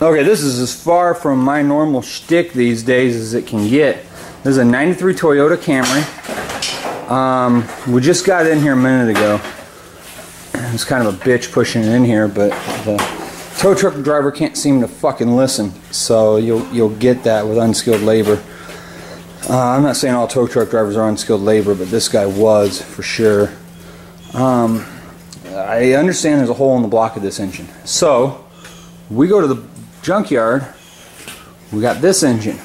Okay, this is as far from my normal shtick these days as it can get. This is a 93 Toyota Camry. We just got it in here a minute ago. It's kind of a bitch pushing it in here, but the tow truck driver can't seem to fucking listen. So you'll get that with unskilled labor. I'm not saying all tow truck drivers are unskilled labor, but this guy was for sure. I understand there's a hole in the block of this engine. So we go to the junkyard. We got this engine.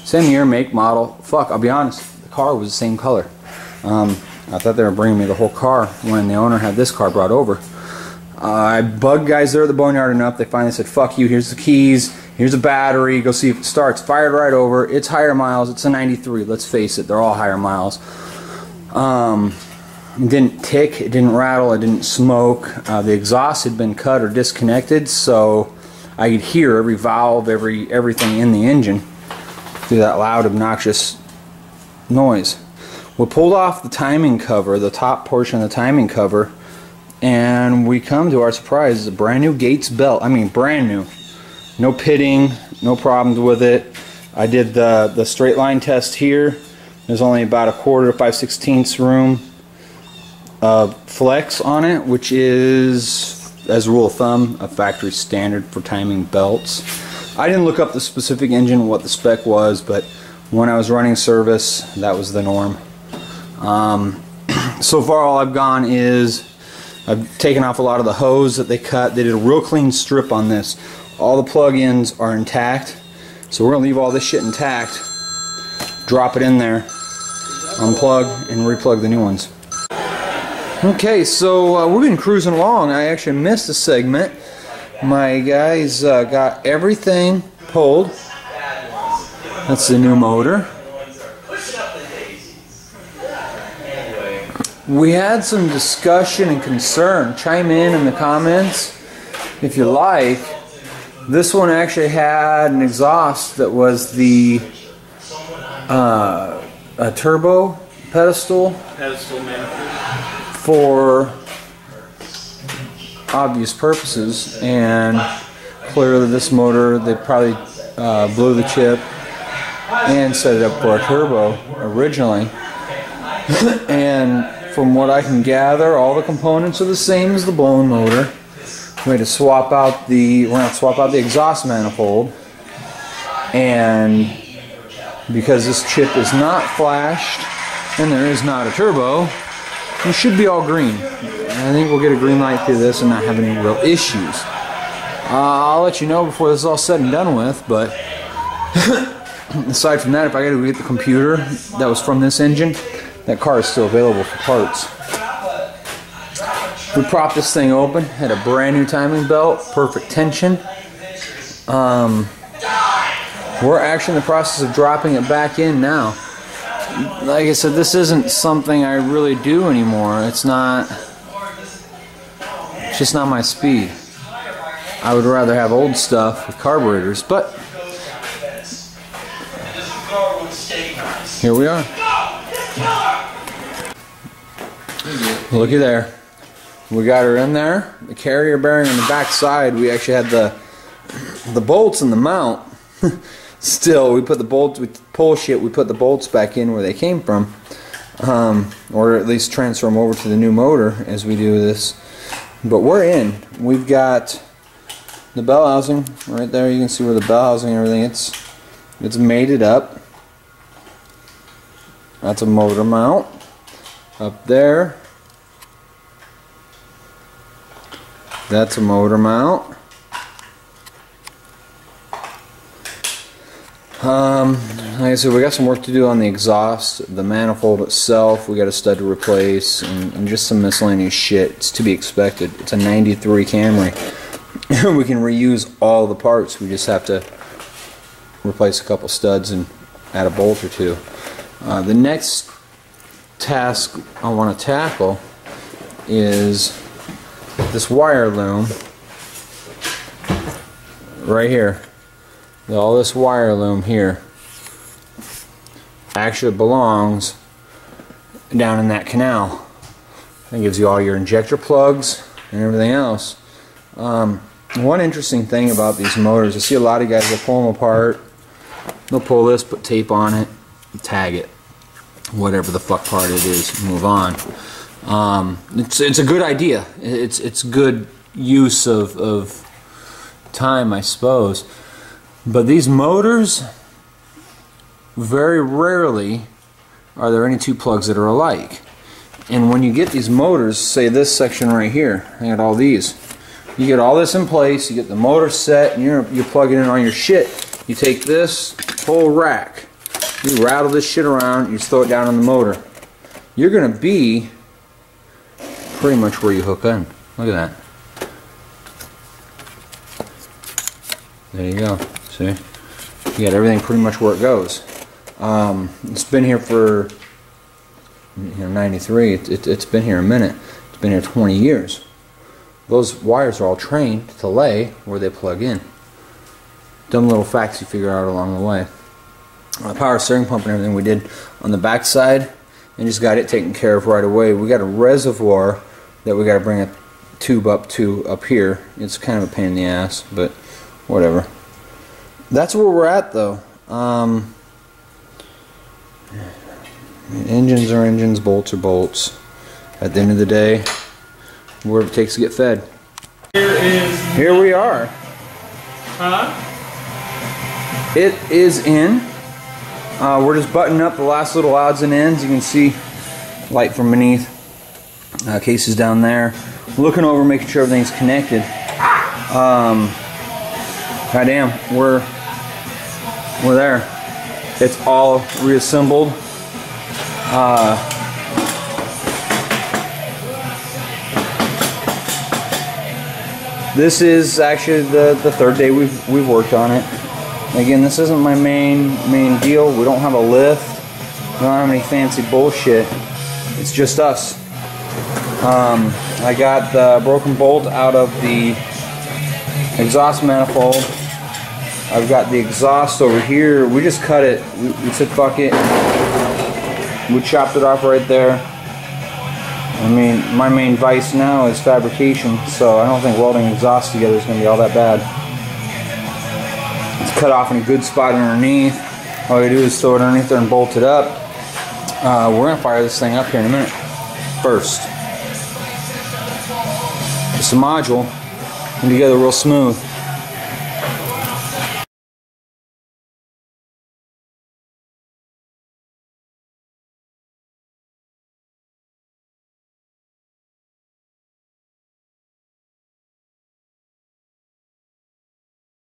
Same year, make, model. Fuck, I'll be honest, the car was the same color. I thought they were bringing me the whole car when the owner had this car brought over. I bugged guys there at the boneyard enough. They finally said, fuck you, here's the keys, here's a battery, go see if it starts. Fired right over. It's higher miles. It's a 93. Let's face it, they're all higher miles. It didn't tick, it didn't rattle, it didn't smoke. The exhaust had been cut or disconnected, so I could hear every valve, everything in the engine through that loud, obnoxious noise. We pulled off the timing cover, the top portion of the timing cover, and we come to our surprise, it's a brand new Gates belt. I mean, brand new. No pitting, no problems with it. I did the straight line test here. There's only about 1/4 to 5/16 room flex on it, which is, as a rule of thumb, a factory standard for timing belts. I didn't look up the specific engine, what the spec was, but when I was running service, that was the norm. So far all I've gone is I've taken off a lot of the hose that they cut. They did a real clean strip on this. All the plug-ins are intact, so we're gonna leave all this shit intact, drop it in there, unplug and replug the new ones. Okay, so we've been cruising along. I actually missed a segment. My guys got everything pulled. That's the new motor. We had some discussion and concern. Chime in the comments if you like. This one actually had an exhaust that was the a turbo pedestal manifold for obvious purposes, and clearly this motor, they probably blew the chip and set it up for a turbo originally. And from what I can gather, all the components are the same as the blown motor. We had to swap out we're going to swap out the exhaust manifold, and because this chip is not flashed and there is not a turbo, we should be all green. I think we'll get a green light through this and not have any real issues. I'll let you know before this is all said and done with, but aside from that, if I got to get the computer that was from this engine, that car is still available for parts. We propped this thing open, had a brand new timing belt, perfect tension. We're actually in the process of dropping it back in now. Like I said, this isn't something I really do anymore. It's just not my speed. I would rather have old stuff with carburetors, but here we are. Looky there. We got her in there. The carrier bearing on the back side, we actually had the bolts in the mount. Still, we put the bolts, we pull shit, we put the bolts back in where they came from, or at least transfer them over to the new motor as we do this. But we're in. We've got the bell housing right there. You can see where the bell housing and everything, it's mated up. That's a motor mount. Up there, that's a motor mount. Like I said, we got some work to do on the exhaust, the manifold itself. We got a stud to replace, and just some miscellaneous shit. It's to be expected. It's a 93 Camry. We can reuse all the parts. We just have to replace a couple studs and add a bolt or two. The next task I want to tackle is this wire loom right here. All this wire loom here actually belongs down in that canal. It gives you all your injector plugs and everything else. one interesting thing about these motors, I see a lot of guys that pull them apart. They'll pull this, put tape on it, tag it, whatever the fuck part it is, move on. It's a good idea. It's good use of time, I suppose. But these motors, very rarely are there any two plugs that are alike. And when you get these motors, say this section right here, I got all these. You get all this in place, you get the motor set, and you plug it in on your shit. You take this whole rack, you rattle this shit around, you just throw it down on the motor. You're going to be pretty much where you hook in. Look at that. There you go. See? You got everything pretty much where it goes. It's been here for 93. It's been here a minute. It's been here 20 years. Those wires are all trained to lay where they plug in. Dumb little facts you figure out along the way. The power steering pump and everything we did on the back side, and just got it taken care of right away. We got a reservoir that we got to bring a tube up to up here. It's kind of a pain in the ass, but whatever. That's where we're at, though. Engines are engines, bolts are bolts. At the end of the day, wherever it takes to get fed. Here we are. Huh? It is in. We're just buttoning up the last little odds and ends. You can see light from beneath. Cases down there. Looking over, making sure everything's connected. Goddamn, we're there. It's all reassembled. This is actually the third day we've worked on it. Again, this isn't my main deal. We don't have a lift. We don't have any fancy bullshit. It's just us. I got the broken bolt out of the exhaust manifold. I've got the exhaust over here. We just cut it. We said fuck it. We chopped it off right there. I mean, my main vice now is fabrication, so I don't think welding exhaust together is going to be all that bad. It's cut off in a good spot underneath. All you do is throw it underneath there and bolt it up. We're going to fire this thing up here in a minute. First, it's a module, and together real smooth.